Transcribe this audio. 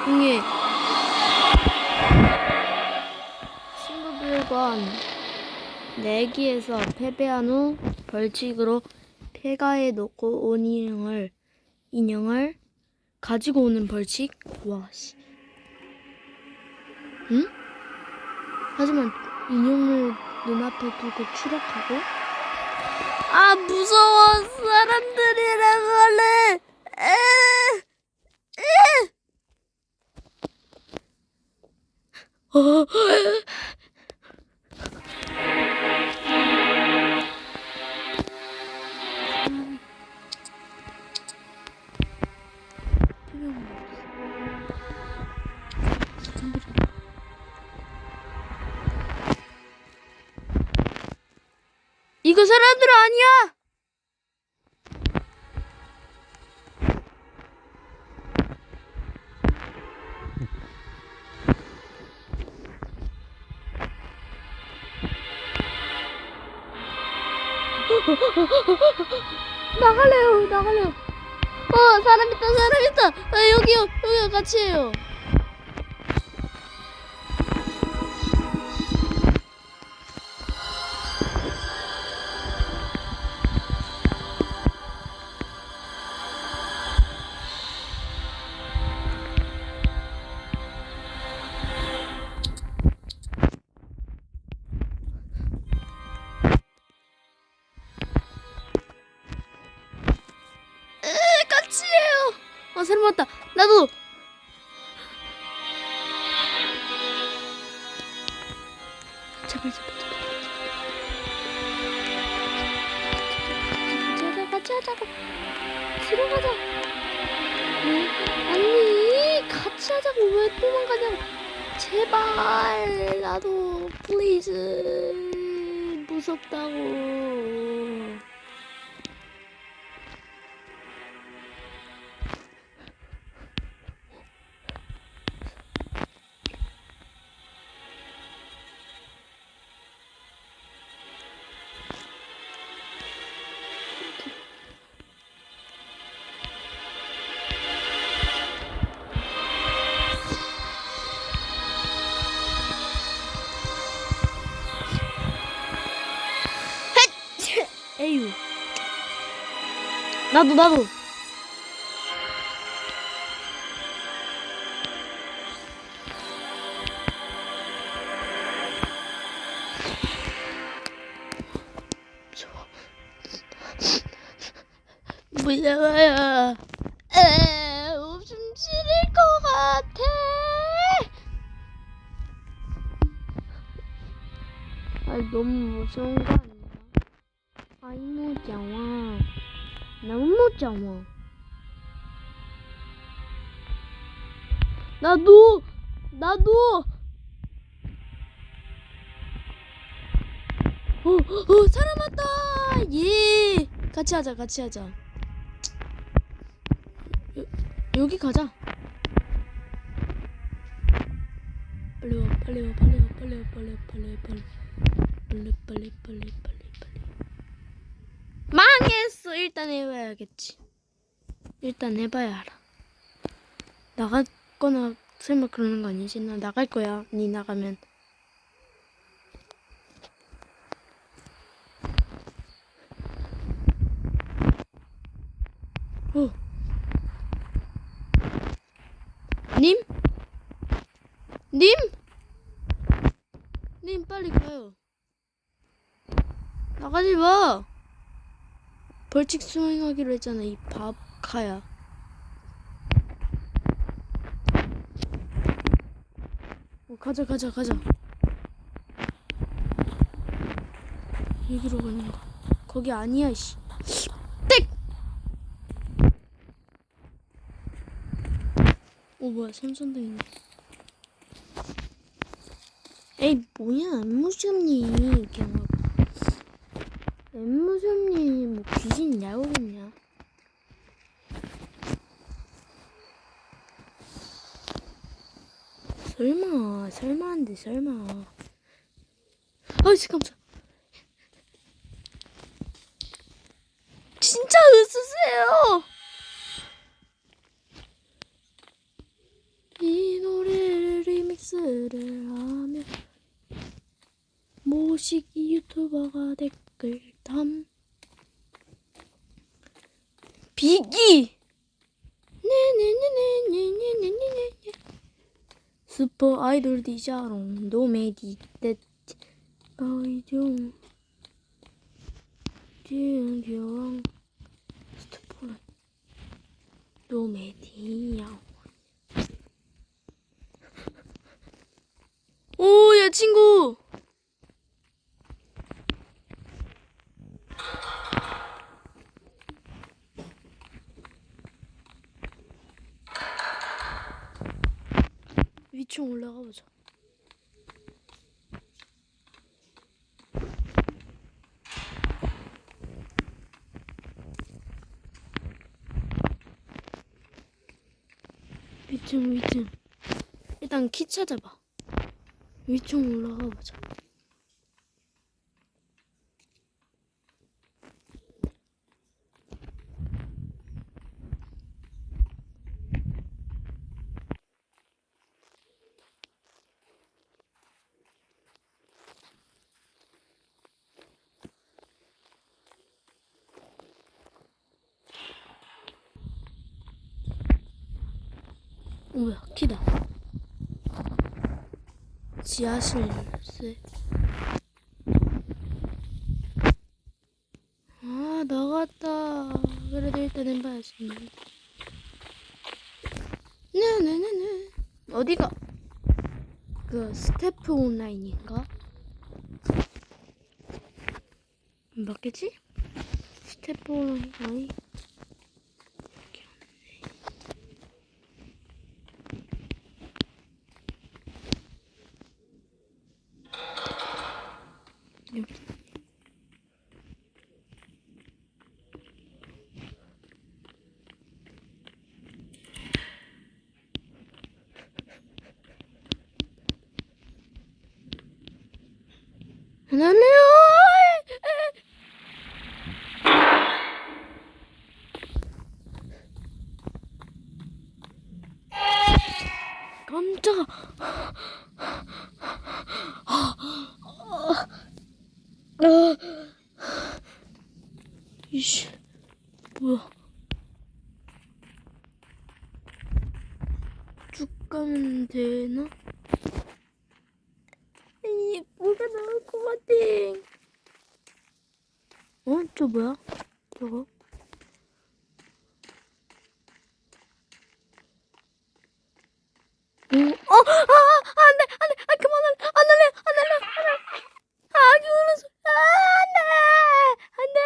응애 친구들과 내기에서 패배한 후 벌칙으로 폐가에 놓고 온 인형을 가지고 오는 벌칙. 와 씨. 응? 하지만 인형을 눈앞에 두고 추락하고. 아 무서워. 사람들이랑 할래. 이거 사람들 아니야. 나갈래요. 사람 있다. 여기요, 같이 해요. 같이 해요. 사람 왔다. 나도. 제발. 같이 하자고. 들어가자. 아니, 같이 하자고. 왜 도망가냐고. 제발, 나도, 플리즈. 무섭다고. 에휴. 나도. 무서워요. 웃음 지릴 것 같아. 너무 무서운 거 아니야? 무서워. 너무 무서워. 나도. 사람 왔다. 예. 같이 하자. 여기 가자. 빨리 와. 망했어. 일단 해봐야겠지. 일단 해봐야 알아. 나갔거나 설마 그러는 거 아니지? 나 나갈 거야. 니 나가면. 님 빨리 가요. 나가지 마. 벌칙 수행하기로 했잖아. 이 밥카야. 가자. 여기로 가는 거. 거기 아니야, 씨. 땡! 뭐야, 삼선도 있네. 에이, 뭐야, 안 무섭니? 그냥. 안 무섭니? 뭐, 귀신 야오겠냐? 설마한데. 잠깐만. 진짜 으스세요. 댄스를 하며 모시기 유튜버가 댓글담 비기 네네네네네네네네 슈퍼 아이돌 디자롱 노메디 떼 어이종 지은교왕 스토폴 노메디야. 오, 야 친구. 위층 올라가 보자. 위층. 일단 키 찾아봐. 위층 올라가 보자. 뭐야, 키다. 지하실세. 아, 나갔다. 그래도 일단은 봐야지. 네네네네. 어디가? 그 스태프 온라인인가? 맞겠지? 스태프 온라인. 여기. 나네요. 깜짝아. 이씨, 뭐야? 쭉 가면 되나? 이 뭐가 나올 것 같아. 어? 저 뭐야? 저거? 안 돼, 안 돼, 아, 그만할래, 안 할래. 아, 기울어서, 안 돼.